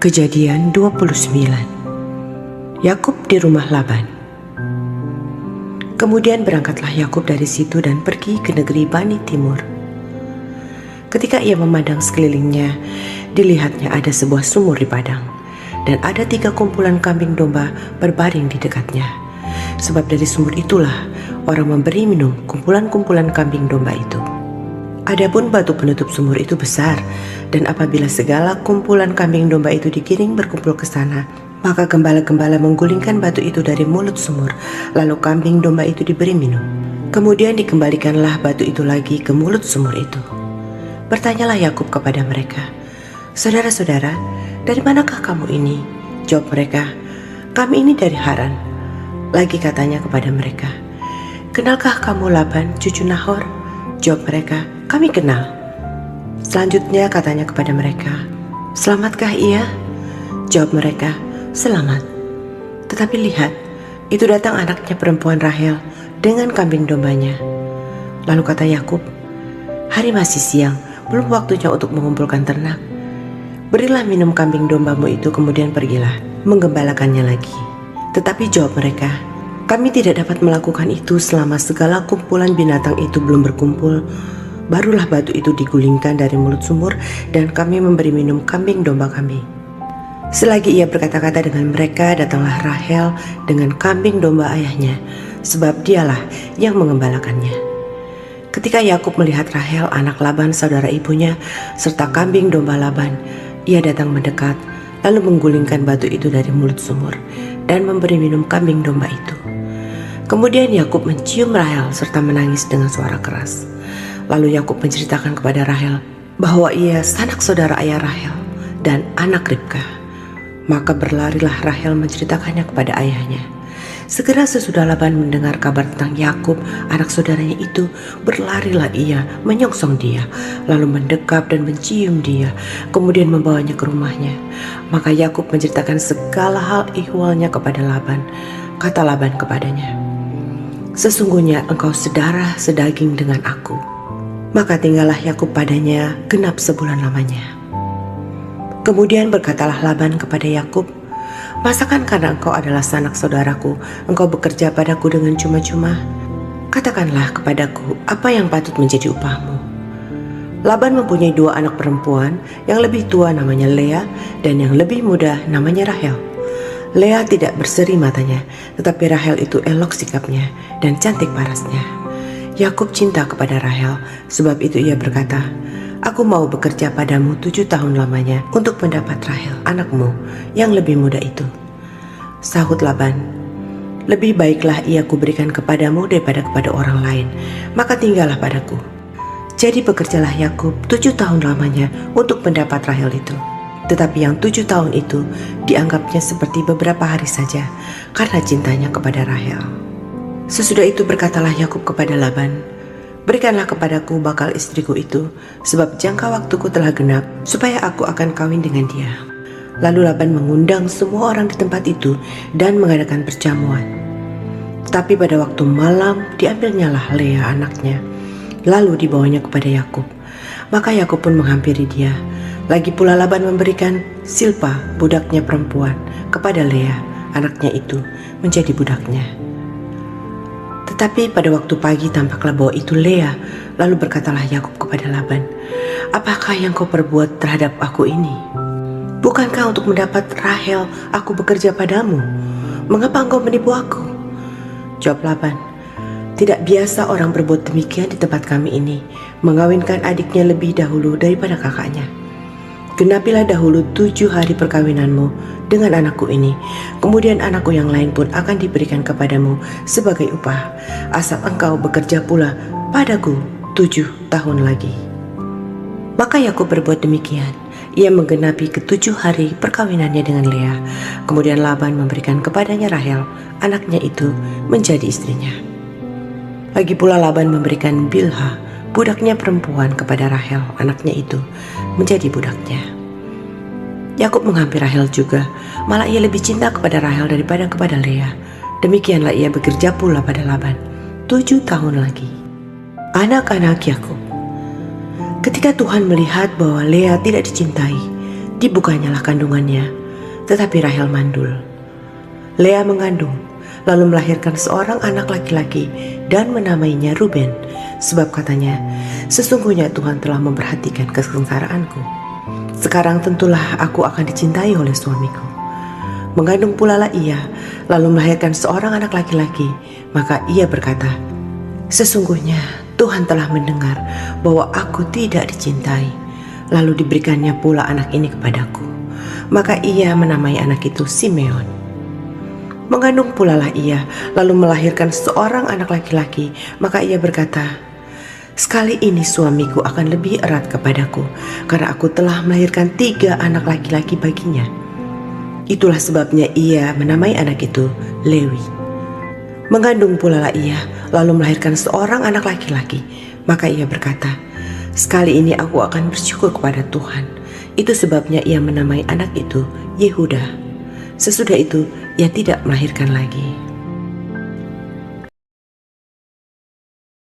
Kejadian 29. Yakub di rumah Laban. Kemudian berangkatlah Yakub dari situ dan pergi ke negeri Bani Timur. Ketika ia memandang sekelilingnya, dilihatnya ada sebuah sumur di padang, dan ada 3 kumpulan kambing domba berbaring di dekatnya. Sebab dari sumur itulah orang memberi minum kumpulan-kumpulan kambing domba itu. Adapun batu penutup sumur itu besar, dan apabila segala kumpulan kambing domba itu digiring berkumpul ke sana, maka gembala-gembala menggulingkan batu itu dari mulut sumur, lalu kambing domba itu diberi minum. Kemudian dikembalikanlah batu itu lagi ke mulut sumur itu. Bertanyalah Yakub kepada mereka, "Saudara-saudara, dari manakah kamu ini?" Jawab mereka, "Kami ini dari Haran." Lagi katanya kepada mereka, "Kenalkah kamu Laban, cucu Nahor?" Jawab mereka, "Kami kenal." Selanjutnya katanya kepada mereka, "Selamatkah ia?" Jawab mereka, "Selamat." Tetapi lihat, itu datang anaknya perempuan Rahel dengan kambing dombanya. Lalu kata Yakub, "Hari masih siang, belum waktunya untuk mengumpulkan ternak. Berilah minum kambing dombamu itu, kemudian pergilah menggembalakannya lagi." Tetapi jawab mereka, "Kami tidak dapat melakukan itu selama segala kumpulan binatang itu belum berkumpul. Barulah batu itu digulingkan dari mulut sumur dan kami memberi minum kambing domba kami." Selagi ia berkata-kata dengan mereka, datanglah Rahel dengan kambing domba ayahnya, sebab dialah yang mengembalakannya. Ketika Yakub melihat Rahel anak Laban saudara ibunya serta kambing domba Laban, ia datang mendekat lalu menggulingkan batu itu dari mulut sumur dan memberi minum kambing domba itu. Kemudian Yakub mencium Rahel serta menangis dengan suara keras. Lalu Yakub menceritakan kepada Rahel bahwa ia sanak saudara ayah Rahel dan anak Ribka. Maka berlarilah Rahel menceritakannya kepada ayahnya. Segera sesudah Laban mendengar kabar tentang Yakub anak saudaranya itu, berlarilah ia menyongsong dia, lalu mendekap dan mencium dia, kemudian membawanya ke rumahnya. Maka Yakub menceritakan segala hal ihwalnya kepada Laban. Kata Laban kepadanya, "Sesungguhnya engkau sedarah sedaging dengan aku." Maka tinggallah Yakub padanya genap sebulan lamanya. Kemudian berkatalah Laban kepada Yakub, "Masakan karena engkau adalah sanak saudaraku, engkau bekerja padaku dengan cuma-cuma? Katakanlah kepadaku apa yang patut menjadi upahmu." Laban mempunyai 2 anak perempuan, yang lebih tua namanya Lea dan yang lebih muda namanya Rahel. Lea tidak berseri matanya, tetapi Rahel itu elok sikapnya dan cantik parasnya. Yakub cinta kepada Rahel, sebab itu ia berkata, "Aku mau bekerja padamu 7 tahun lamanya untuk mendapat Rahel anakmu yang lebih muda itu." Sahut Laban, "Lebih baiklah ia kuberikan kepadamu daripada kepada orang lain, maka tinggallah padaku." Jadi bekerjalah Yakub 7 tahun lamanya untuk mendapat Rahel itu. Tetapi yang 7 tahun itu dianggapnya seperti beberapa hari saja karena cintanya kepada Rahel. Sesudah itu berkatalah Yakub kepada Laban, "Berikanlah kepadaku bakal istriku itu, sebab jangka waktuku telah genap, supaya aku akan kawin dengan dia." Lalu Laban mengundang semua orang di tempat itu dan mengadakan perjamuan. Tetapi pada waktu malam diambilnyalah Lea anaknya, lalu dibawanya kepada Yakub. Maka Yakub pun menghampiri dia. Lagi pula Laban memberikan Silpa budaknya perempuan kepada Lea anaknya itu menjadi budaknya. Tetapi pada waktu pagi tampaklah bahwa itu Lea. Lalu berkatalah Yakub kepada Laban, "Apakah yang kau perbuat terhadap aku ini? Bukankah untuk mendapat Rahel aku bekerja padamu? Mengapa engkau menipu aku?" Jawab Laban, "Tidak biasa orang berbuat demikian di tempat kami ini, mengawinkan adiknya lebih dahulu daripada kakaknya. Genapilah dahulu 7 hari perkawinanmu dengan anakku ini, kemudian anakku yang lain pun akan diberikan kepadamu sebagai upah, asal engkau bekerja pula padaku 7 tahun lagi." Maka Yakub berbuat demikian. Ia menggenapi ke-7 hari perkawinannya dengan Lea. Kemudian Laban memberikan kepadanya Rahel, anaknya itu, menjadi istrinya. Lagi pula Laban memberikan Bilha, budaknya perempuan, kepada Rahel, anaknya itu, menjadi budaknya. Yakub menghampiri Rahel juga, malah ia lebih cinta kepada Rahel daripada kepada Lea. Demikianlah ia bekerja pula pada Laban 7 tahun lagi. Anak-anak Yakub. Ketika Tuhan melihat bahwa Lea tidak dicintai, Dibukanyalah kandungannya, tetapi Rahel mandul. Lea mengandung, lalu melahirkan seorang anak laki-laki dan menamainya Ruben, sebab katanya, sesungguhnya Tuhan telah memperhatikan kesengsaraanku. Sekarang tentulah aku akan dicintai oleh suamiku. Mengandung pula lah ia, lalu melahirkan seorang anak laki-laki, maka ia berkata, sesungguhnya Tuhan telah mendengar bahwa aku tidak dicintai, lalu diberikannya pula anak ini kepadaku. Maka ia menamai anak itu Simeon. Mengandung pula lah ia, lalu melahirkan seorang anak laki-laki, maka ia berkata, sekali ini suamiku akan lebih erat kepadaku, karena aku telah melahirkan 3 anak laki-laki baginya. Itulah sebabnya ia menamai anak itu Lewi. Mengandung pula lah ia, lalu melahirkan seorang anak laki-laki, maka ia berkata, sekali ini aku akan bersyukur kepada Tuhan. Itu sebabnya ia menamai anak itu Yehuda. Sesudah itu ia tidak melahirkan lagi.